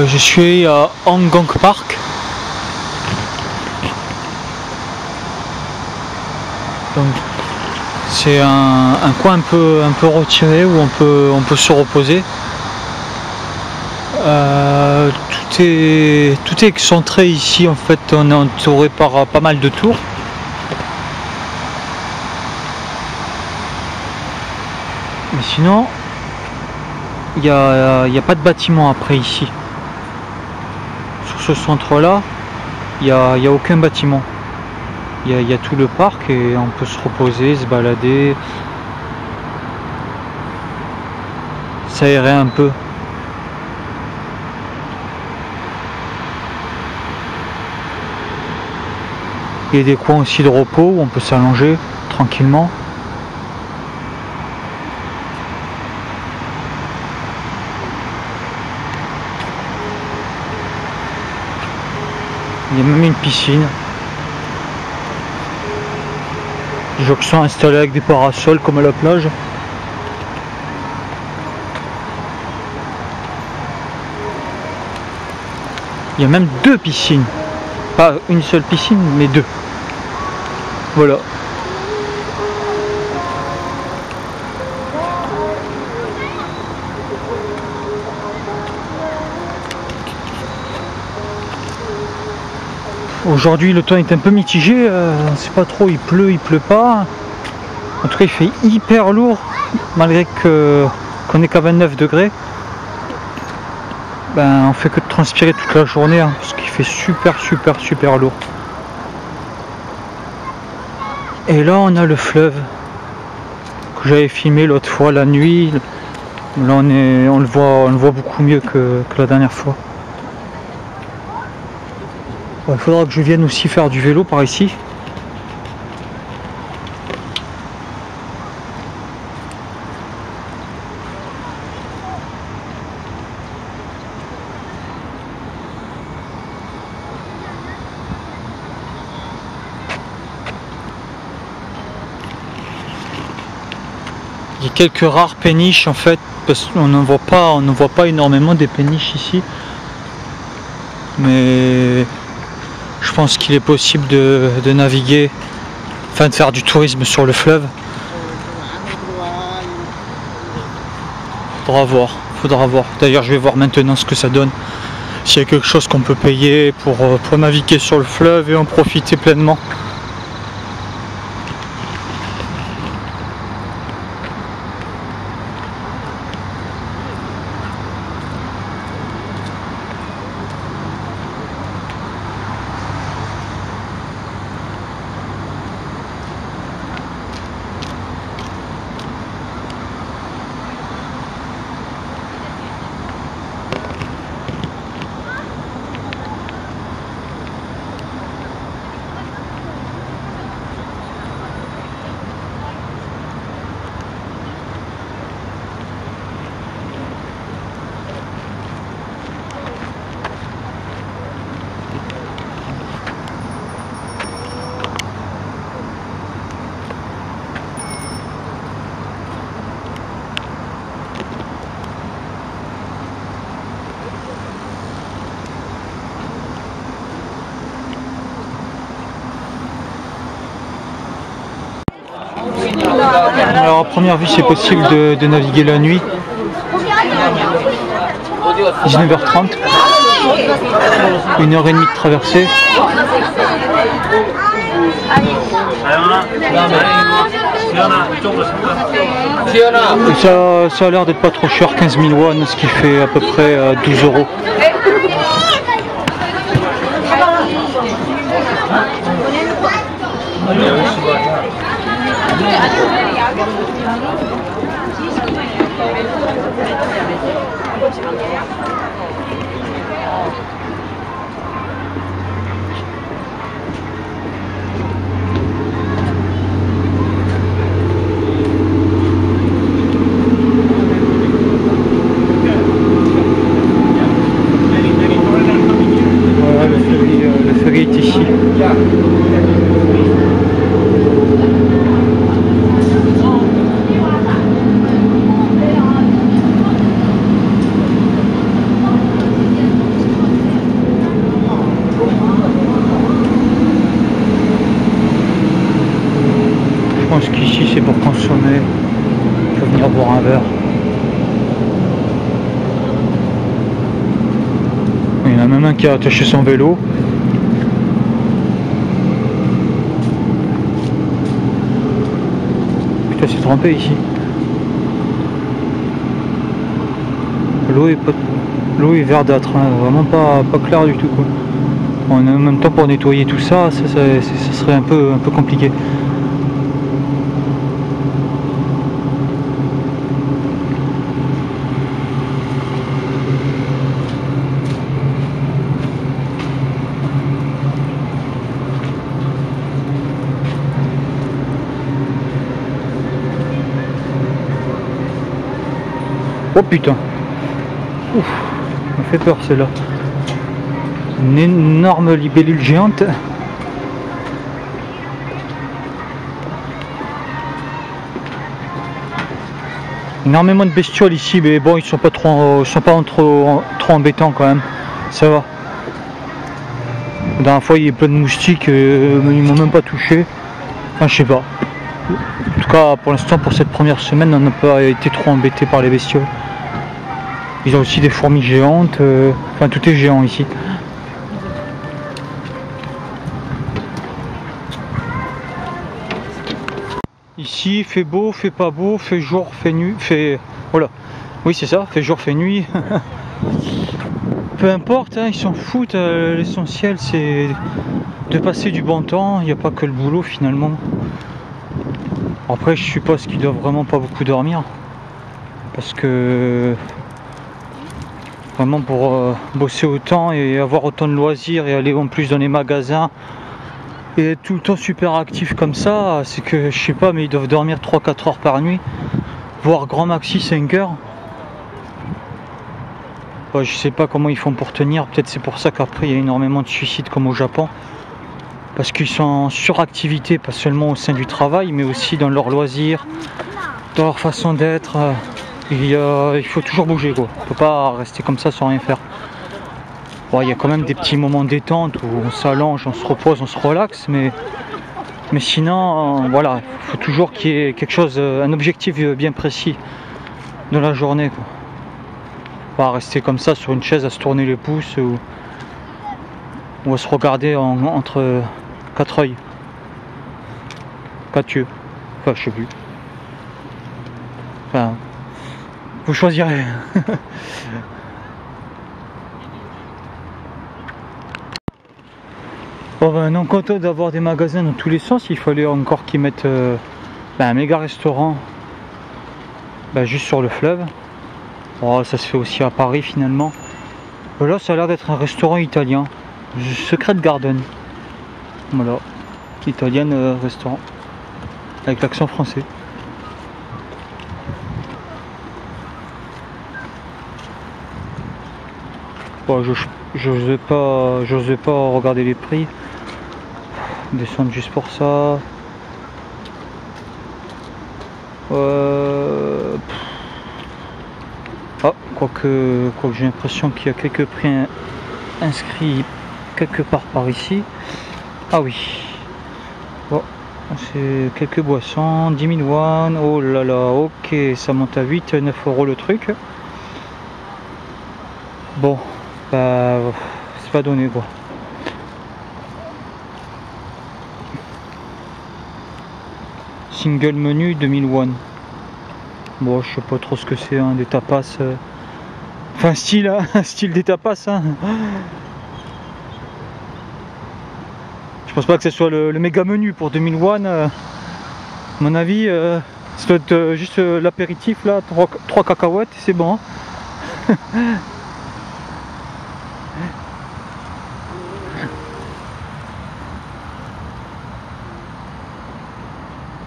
Je suis à Hangang Park. Donc c'est un coin un peu retiré où on peut se reposer. Tout est excentré ici, en fait. On est entouré par pas mal de tours. Mais sinon, il n'y a pas de bâtiment après ici. Sur ce centre-là, il n'y a aucun bâtiment. Il y a tout le parc et on peut se reposer, se balader, s'aérer un peu. Il y a des coins aussi de repos où on peut s'allonger tranquillement. Il y a même une piscine. Des gens qui sont installés avec des parasols comme à la plage. Il y a même deux piscines. Pas une seule piscine, mais deux. Voilà. Aujourd'hui le temps est un peu mitigé, on ne sait pas trop, il pleut pas. En tout cas il fait hyper lourd, malgré qu'on est qu'à 29 degrés. Ben, on fait que de transpirer toute la journée, hein, parce qu'il fait super lourd. Et là on a le fleuve que j'avais filmé l'autre fois la nuit. Là on le voit beaucoup mieux que la dernière fois. Bon, il faudra que je vienne aussi faire du vélo par ici. Il y a quelques rares péniches en fait, parce qu'on ne voit pas énormément des péniches ici. Mais je pense qu'il est possible de naviguer, enfin de faire du tourisme sur le fleuve. Faudra voir. D'ailleurs je vais voir maintenant ce que ça donne. S'il y a quelque chose qu'on peut payer pour naviguer sur le fleuve et en profiter pleinement. Alors à première vue c'est possible de naviguer la nuit. 19h30, 1h30 de traversée. Et ça a l'air d'être pas trop cher, 15 000 won, ce qui fait à peu près 12 €. Voilà, le ferry est ici. boire un verre. Il y en a même un qui a attaché son vélo. Putain, c'est trempé ici. L'eau est verdâtre, hein, vraiment pas claire du tout, quoi. En même temps, pour nettoyer tout ça, ça serait un peu compliqué. Oh putain, ouf, ça me fait peur celle-là. Une énorme libellule géante. Énormément de bestioles ici, mais bon, ils sont pas trop embêtants quand même. Ça va. La dernière fois, il y a plein de moustiques, ils m'ont même pas touché. Enfin, je sais pas. En tout cas, pour l'instant, pour cette première semaine, on n'a pas été trop embêté par les bestioles. Ils ont aussi des fourmis géantes. Enfin, tout est géant ici. Ici, fait beau, fait pas beau, fait jour, fait nuit, fait... Voilà. Oui, c'est ça, fait jour, fait nuit. Peu importe, hein, ils s'en foutent. L'essentiel, c'est de passer du bon temps. Il n'y a pas que le boulot, finalement. Après, je suppose qu'ils doivent vraiment pas beaucoup dormir. Parce que... Vraiment, pour bosser autant et avoir autant de loisirs et aller en plus dans les magasins... Et être tout le temps super actif comme ça, c'est que je sais pas, mais ils doivent dormir 3-4 heures par nuit, voire grand maxi 5 heures. Ouais, je sais pas comment ils font pour tenir, peut-être c'est pour ça qu'après il y a énormément de suicides comme au Japon. Parce qu'ils sont en suractivité, pas seulement au sein du travail, mais aussi dans leurs loisirs, dans leur façon d'être. Il faut toujours bouger, quoi. On peut pas rester comme ça sans rien faire. Bon, il y a quand même des petits moments détente où on s'allonge, on se repose, on se relaxe, mais sinon, voilà, il faut toujours qu'il y ait quelque chose, un objectif bien précis de la journée, quoi. Pas rester comme ça sur une chaise à se tourner les pouces ou à se regarder entre 4 yeux. 4 yeux. Enfin, je sais plus. Enfin, vous choisirez. Bon ben non content d'avoir des magasins dans tous les sens, il fallait encore qu'ils mettent un méga restaurant juste sur le fleuve. Oh, ça se fait aussi à Paris finalement. Là ça a l'air d'être un restaurant italien, Secret Garden. Voilà, italien restaurant, avec l'accent français. Bon, j'osais pas regarder les prix. Descendre juste pour ça. Ah, quoique j'ai l'impression qu'il y a quelques prix inscrits quelque part par ici. Ah oui. Bon, c'est quelques boissons, 10 000 won. Oh là là, ok, ça monte à 8-9 € le truc. Bon, bah, c'est pas donné, quoi. Single menu 2000 won. Bon, je sais pas trop ce que c'est, hein, des tapas. Enfin, style, hein, style des tapas. Hein. Je pense pas que ce soit le méga menu pour 2000 won. À mon avis, ça doit être juste l'apéritif là, 3 cacahuètes, c'est bon. Hein.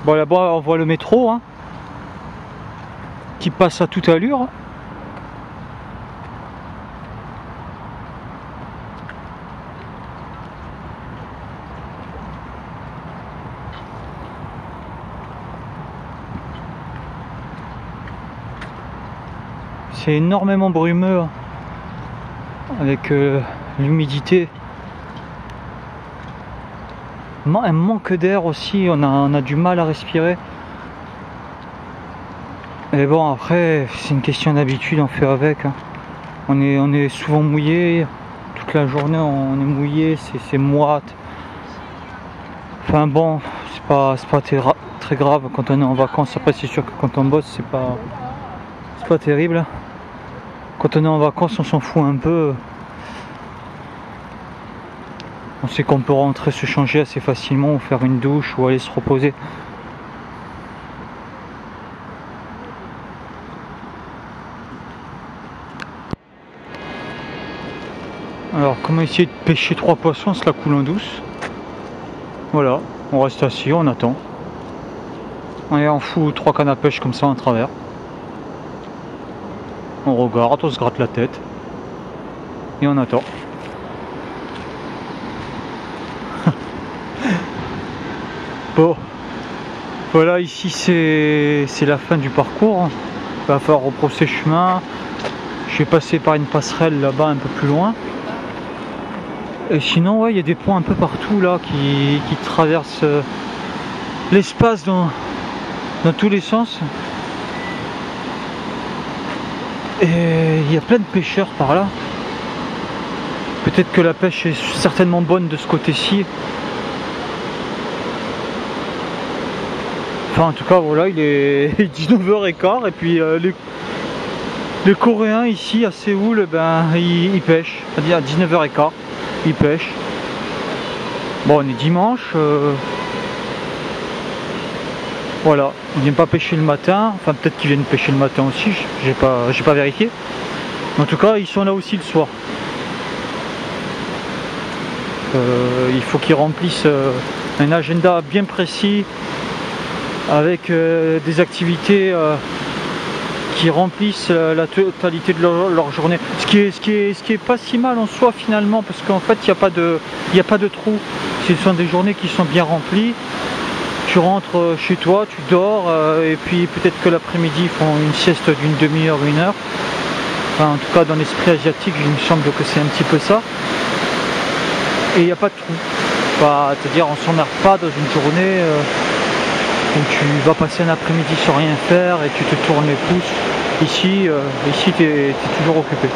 Bon, là-bas on voit le métro, hein, qui passe à toute allure. C'est énormément brumeux avec l'humidité. Un manque d'air aussi, on a du mal à respirer. Et Mais bon, après, c'est une question d'habitude, on fait avec. Hein. On est souvent mouillé, toute la journée on est mouillé, c'est moite. Enfin bon, c'est pas très grave quand on est en vacances. Après, c'est sûr que quand on bosse, c'est pas terrible. Quand on est en vacances, on s'en fout un peu. On sait qu'on peut rentrer se changer assez facilement, ou faire une douche, ou aller se reposer. Alors, comment essayer de pêcher 3 poissons, c'est la coule en douce. Voilà, on reste assis, on attend. On fout 3 cannes à pêche comme ça en travers. On regarde, on se gratte la tête. Et on attend. Bon, voilà, ici c'est la fin du parcours. Il va falloir rebrosser chemin. Je vais passer par une passerelle là-bas un peu plus loin. Et sinon, ouais, il y a des ponts un peu partout là qui traversent l'espace dans tous les sens. Et il y a plein de pêcheurs par là. Peut-être que la pêche est certainement bonne de ce côté-ci. Enfin, en tout cas, voilà, il est 19h15 et puis les Coréens ici à Séoul, ben, ils pêchent. C'est-à-dire à 19h15, ils pêchent. Bon, on est dimanche. Voilà, ils viennent pas pêcher le matin. Enfin, peut-être qu'ils viennent pêcher le matin aussi. J'ai pas vérifié. En tout cas, ils sont là aussi le soir. Il faut qu'ils remplissent un agenda bien précis avec des activités qui remplissent la totalité de leur journée. Ce qui est pas si mal en soi finalement, parce qu'en fait il n'y a pas de trou. Ce sont des journées qui sont bien remplies. Tu rentres chez toi, tu dors, et puis peut-être que l'après-midi ils font une sieste d'une demi-heure, 1 heure. Enfin, en tout cas dans l'esprit asiatique, il me semble que c'est un petit peu ça. Et il n'y a pas de trou. C'est-à-dire on s'emmerde pas dans une journée où tu vas passer un après-midi sans rien faire et tu te tournes les pouces. Ici tu es toujours occupé.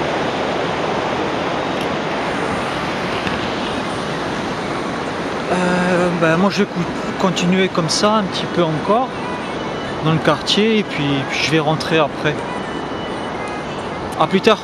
Moi je vais continuer comme ça un petit peu encore dans le quartier et puis je vais rentrer après. A plus tard.